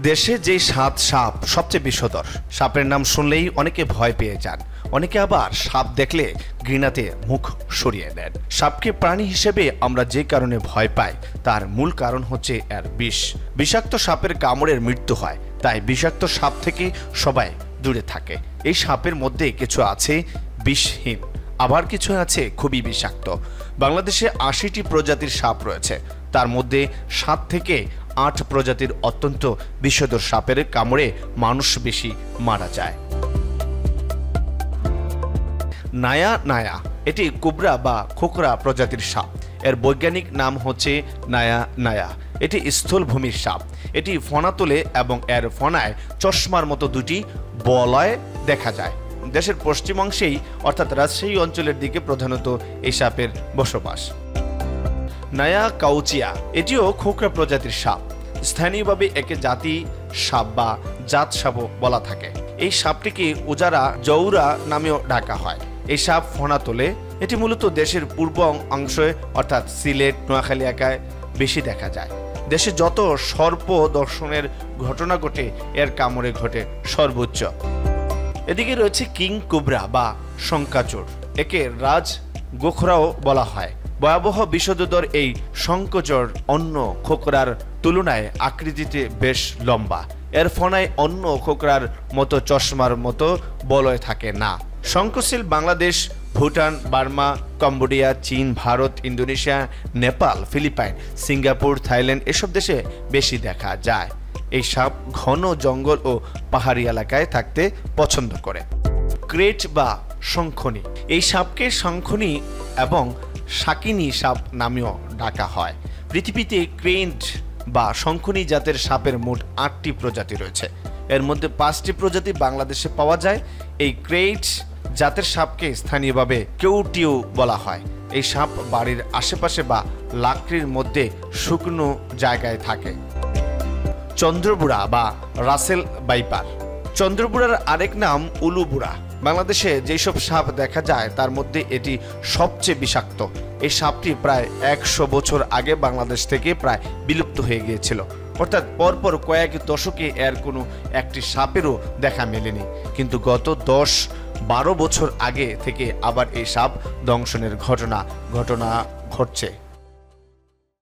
দেশে যে 7 সাপ সবচেয়ে বিষধর, সাপের নাম শুনলেই অনেকে ভয় পেয়ে যান, অনেকে আবার সাপ দেখলে ঘৃণাতে মুখ সরিয়ে নেন। সাপকে প্রাণী হিসেবে আমরা যে কারণে ভয় পাই তার মূল কারণ হচ্ছে এর বিষ। বিষাক্ত সাপের কামড়ের মৃত্যু হয়, তাই বিষাক্ত সাপ থেকে সবাই দূরে থাকে। এই সাপের মধ্যে কিছু আছে বিষহীন, আবার কিছু আছে খুবই বিষাক্ত। বাংলাদেশে ৮০টি প্রজাতির সাপ রয়েছে, তার মধ্যে ৭ থেকে ৮ প্রজাতির অত্যন্ত বিষধর সাপের কামড়ে মানুষ বেশি মারা যায়। নায়া নায়া এটি কোবরা বা খোকরা প্রজাতির সাপ। এর বৈজ্ঞানিক নাম হচ্ছে নায়া নায়া। এটি স্থলভূমির সাপ। এটি ফনা তোলে এবং এর ফনায় চশমার মতো দুটি বলয় দেখা যায়। দেশের পশ্চিমাংশেই অর্থাৎ রাজশাহী অঞ্চলের দিকে প্রধানত এই সাপের বসবাস। নায়া কাউচিয়া এটিও খোকরা প্রজাতির সাপ। স্থানীয়ভাবে একে জাতি সাপ বা জাত সাপও বলা থাকে। এই সাপটিকে উজারা জৌরা নামেও ডাকা হয়। এই সাপ ফনা তোলে। এটি মূলত দেশের পূর্ব অংশে অর্থাৎ সিলেট, নোয়াখালী এলাকায় বেশি দেখা যায়। দেশে যত সর্প দর্শনের ঘটনা ঘটে এর কামড়ে ঘটে সর্বোচ্চ। এদিকে রয়েছে কিং কোবরা বা শঙ্কাচোর, একে রাজ গোখরাও বলা হয়। ভয়াবহ বিষধর এই শঙ্কচর অন্য খোকরার তুলনায় আকৃতিতে বেশ লম্বা। এর ফনায় অন্য খোকরার মতো চশমার মতো বলয় থাকে না। শঙ্কশিল বাংলাদেশ, ভুটান, বার্মা, কম্বোডিয়া, চীন, Bharat, Indonesia, Nepal, Philippine, Singapore, Thailand এসব দেশে বেশি দেখা যায়। এই সাপ ঘন জঙ্গল ও পাহাড়ি এলাকায় থাকতে পছন্দ করে। ক্রেট বা শঙ্খনী, এই সাপকে শঙ্খনী এবং শাকিনী সাপ নামেও ডাকা হয়। পৃথিবীতে ক্রেট বা শঙ্খনী জাতের সাপের মোট ৮টি প্রজাতি রয়েছে। এর মধ্যে 5টি প্রজাতি বাংলাদেশে পাওয়া যায়। এই ক্রেট জাতের সাপকে স্থানীয়ভাবে কেউটিউ বলা হয়। এই সাপ বাড়ির আশেপাশে বা লাকড়ির মধ্যে শুকনো জায়গায় থাকে। চন্দ্রবুড়া বা রাসেল বাইপার, চন্দ্রবুড়ার আরেক নাম উলুবুড়া। বাংলাদেশে যেসব সাপ দেখা যায় তার মধ্যে এটি সবচেয়ে বিষাক্ত। এই সাপটি প্রায় ১০০ বছর আগে বাংলাদেশ থেকে প্রায় বিলুপ্ত হয়ে গিয়েছিল, অর্থাৎ পরপর কয়েক দশকে এর কোনো একটি সাপেরও দেখা মেলেনি। কিন্তু গত ১০-১২ বছর আগে থেকে আবার এই সাপ দংশনের ঘটনা ঘটছে।